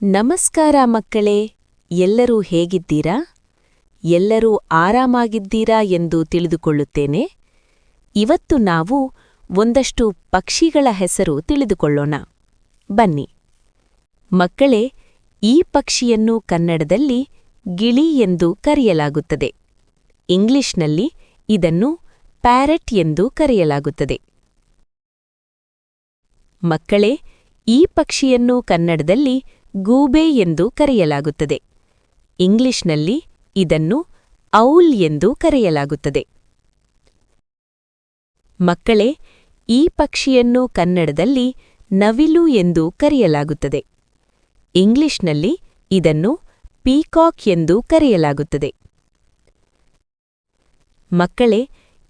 ನಮಸ್ಕಾರ ಮಕ್ಕಳೇ, ಎಲ್ಲರೂ ಹೇಗಿದ್ದೀರಾ? ಎಲ್ಲರೂ ಆರಾಮಾಗಿದ್ದೀರಾ ಎಂದು ತಿಳಿದುಕೊಳ್ಳುತ್ತೇನೆ. ಇವತ್ತು ನಾವು ಒಂದಷ್ಟು ಪಕ್ಷಿಗಳ ಹೆಸರು ತಿಳಿದುಕೊಳ್ಳೋಣ. ಬನ್ನಿ ಮಕ್ಕಳೇ, ಈ ಪಕ್ಷಿಯನ್ನು ಕನ್ನಡದಲ್ಲಿ ಗಿಳಿ ಎಂದು ಕರೆಯಲಾಗುತ್ತದೆ. ಇಂಗ್ಲಿಷ್ನಲ್ಲಿ ಇದನ್ನು ಪ್ಯಾರಟ್ ಎಂದು ಕರೆಯಲಾಗುತ್ತದೆ. ಮಕ್ಕಳೇ, ಈ ಪಕ್ಷಿಯನ್ನು ಕನ್ನಡದಲ್ಲಿ ಗೂಬೆ ಎಂದು ಕರೆಯಲಾಗುತ್ತದೆ. ಇಂಗ್ಲಿಷ್ನಲ್ಲಿ ಇದನ್ನು ಔಲ್ ಎಂದು ಕರೆಯಲಾಗುತ್ತದೆ. ಮಕ್ಕಳೇ, ಈ ಪಕ್ಷಿಯನ್ನು ಕನ್ನಡದಲ್ಲಿ ನವಿಲು ಎಂದು ಕರೆಯಲಾಗುತ್ತದೆ. ಇಂಗ್ಲಿಷ್ನಲ್ಲಿ ಇದನ್ನು ಪೀಕಾಕ್ ಎಂದು ಕರೆಯಲಾಗುತ್ತದೆ. ಮಕ್ಕಳೇ,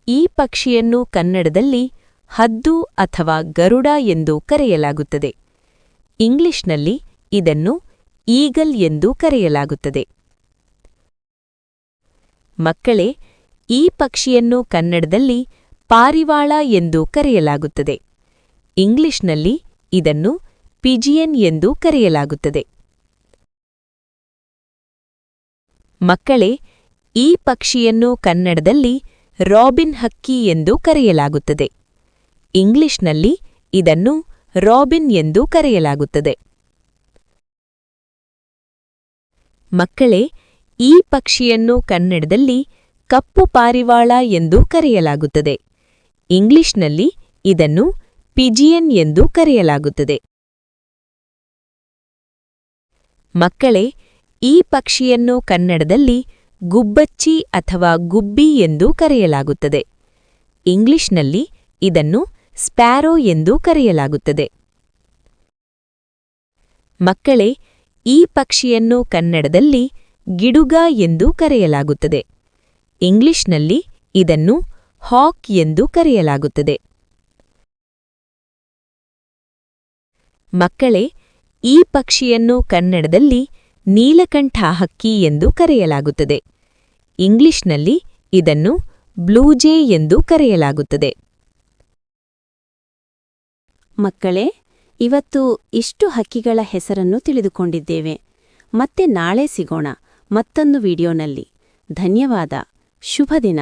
ಈ ಪಕ್ಷಿಯನ್ನು ಕನ್ನಡದಲ್ಲಿ ಹದ್ದು ಅಥವಾ ಗರುಡ ಎಂದು ಕರೆಯಲಾಗುತ್ತದೆ. ಇಂಗ್ಲಿಷ್ನಲ್ಲಿ ಇದನ್ನು ಈಗಲ್ ಎಂದು ಕರೆಯಲಾಗುತ್ತದೆ. ಮಕ್ಕಳೇ, ಈ ಪಕ್ಷಿಯನ್ನು ಕನ್ನಡದಲ್ಲಿ ಪಾರಿವಾಳ ಎಂದು ಕರೆಯಲಾಗುತ್ತದೆ. ಇಂಗ್ಲಿಷ್ನಲ್ಲಿ ಇದನ್ನು ಪಿಜಿಯನ್ ಎಂದು ಕರೆಯಲಾಗುತ್ತದೆ. ಮಕ್ಕಳೇ, ಈ ಪಕ್ಷಿಯನ್ನು ಕನ್ನಡದಲ್ಲಿ ರಾಬಿನ್ ಹಕ್ಕಿ ಎಂದು ಕರೆಯಲಾಗುತ್ತದೆ. ಇಂಗ್ಲಿಷ್ನಲ್ಲಿ ಇದನ್ನು ರಾಬಿನ್ ಎಂದು ಕರೆಯಲಾಗುತ್ತದೆ. ಮಕ್ಕಳೇ, ಈ ಪಕ್ಷಿಯನ್ನು ಕನ್ನಡದಲ್ಲಿ ಕಪ್ಪು ಪಾರಿವಾಳ ಎಂದು ಕರೆಯಲಾಗುತ್ತದೆ. ಇಂಗ್ಲಿಷ್ನಲ್ಲಿ ಇದನ್ನು ಪಿಜಿಯನ್ ಎಂದು ಕರೆಯಲಾಗುತ್ತದೆ. ಮಕ್ಕಳೇ, ಈ ಪಕ್ಷಿಯನ್ನು ಕನ್ನಡದಲ್ಲಿ ಗುಬ್ಬಚ್ಚಿ ಅಥವಾ ಗುಬ್ಬಿ ಎಂದು ಕರೆಯಲಾಗುತ್ತದೆ. ಇಂಗ್ಲಿಷ್ನಲ್ಲಿ ಇದನ್ನು ಸ್ಪ್ಯಾರೋ ಎಂದು ಕರೆಯಲಾಗುತ್ತದೆ. ಮಕ್ಕಳೇ, ಈ ಪಕ್ಷಿಯನ್ನು ಕನ್ನಡದಲ್ಲಿ ಗಿಡುಗ ಎಂದು ಕರೆಯಲಾಗುತ್ತದೆ. ಇಂಗ್ಲಿಷ್ನಲ್ಲಿ ಇದನ್ನು ಹಾಕ್ ಎಂದು ಕರೆಯಲಾಗುತ್ತದೆ. ಮಕ್ಕಳೇ, ಈ ಪಕ್ಷಿಯನ್ನು ಕನ್ನಡದಲ್ಲಿ ನೀಲಕಂಠ ಹಕ್ಕಿ ಎಂದು ಕರೆಯಲಾಗುತ್ತದೆ. ಇಂಗ್ಲಿಷ್ನಲ್ಲಿ ಇದನ್ನು ಬ್ಲೂಜೇ ಎಂದು ಕರೆಯಲಾಗುತ್ತದೆ. ಮಕ್ಕಳೇ, ಇವತ್ತು ಇಷ್ಟು ಹಕ್ಕಿಗಳ ಹೆಸರನ್ನು ತಿಳಿದುಕೊಂಡಿದ್ದೇವೆ. ಮತ್ತೆ ನಾಳೆ ಸಿಗೋಣ ಮತ್ತೊಂದು ವಿಡಿಯೋನಲ್ಲಿ. ಧನ್ಯವಾದ. ಶುಭ ದಿನ.